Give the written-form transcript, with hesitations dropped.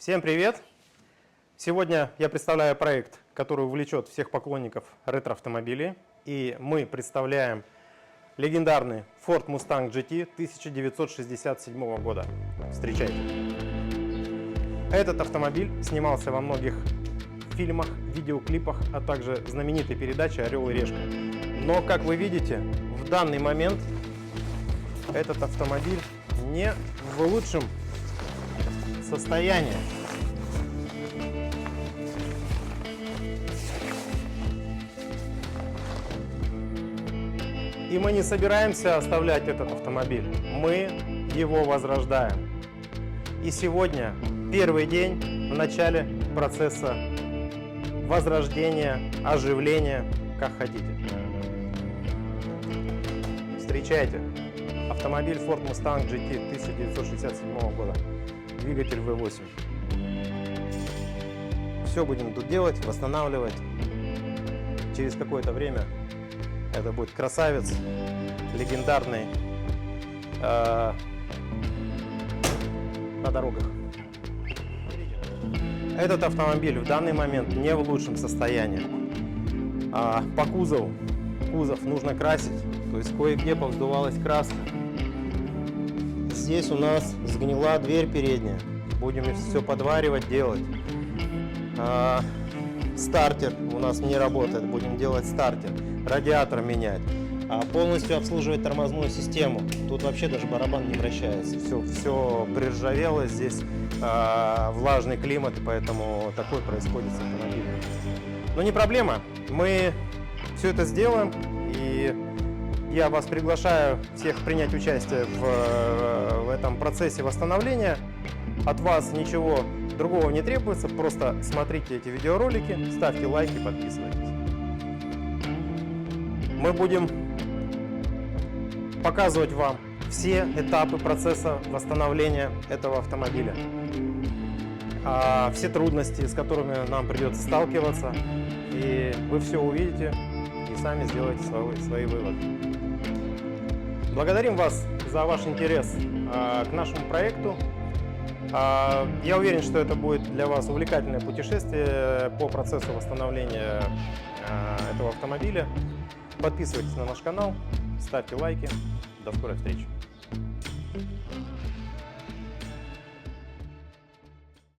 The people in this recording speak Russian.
Всем привет! Сегодня я представляю проект, который увлечет всех поклонников ретро-автомобилей. И мы представляем легендарный Ford Mustang GT 1967 года. Встречайте! Этот автомобиль снимался во многих фильмах, видеоклипах, а также знаменитой передаче «Орел и решка». Но, как вы видите, в данный момент этот автомобиль не в лучшем состоянии. И мы не собираемся оставлять этот автомобиль, мы его возрождаем. И сегодня первый день в начале процесса возрождения, оживления, как хотите. Встречайте, автомобиль Ford Mustang GT 1967 года, двигатель V8. Все будем тут делать, восстанавливать. Через какое-то время это будет красавец, легендарный на дорогах. Этот автомобиль в данный момент не в лучшем состоянии. По кузову, кузов нужно красить, то есть кое-где повздувалась краска. Здесь у нас сгнила дверь передняя, будем все подваривать, делать. Стартер у нас не работает, будем делать стартер. Радиатор менять, полностью обслуживать тормозную систему. Тут вообще даже барабан не вращается. Все приржавело, здесь влажный климат, и поэтому такое происходит с автомобилем. Но не проблема, мы все это сделаем, и я вас приглашаю всех принять участие в этом процессе восстановления. От вас ничего другого не требуется, просто смотрите эти видеоролики, ставьте лайки, подписывайтесь. Мы будем показывать вам все этапы процесса восстановления этого автомобиля, все трудности, с которыми нам придется сталкиваться, и вы все увидите и сами сделаете свои выводы. Благодарим вас за ваш интерес к нашему проекту. Я уверен, что это будет для вас увлекательное путешествие по процессу восстановления этого автомобиля. Подписывайтесь на наш канал, ставьте лайки. До скорой встречи.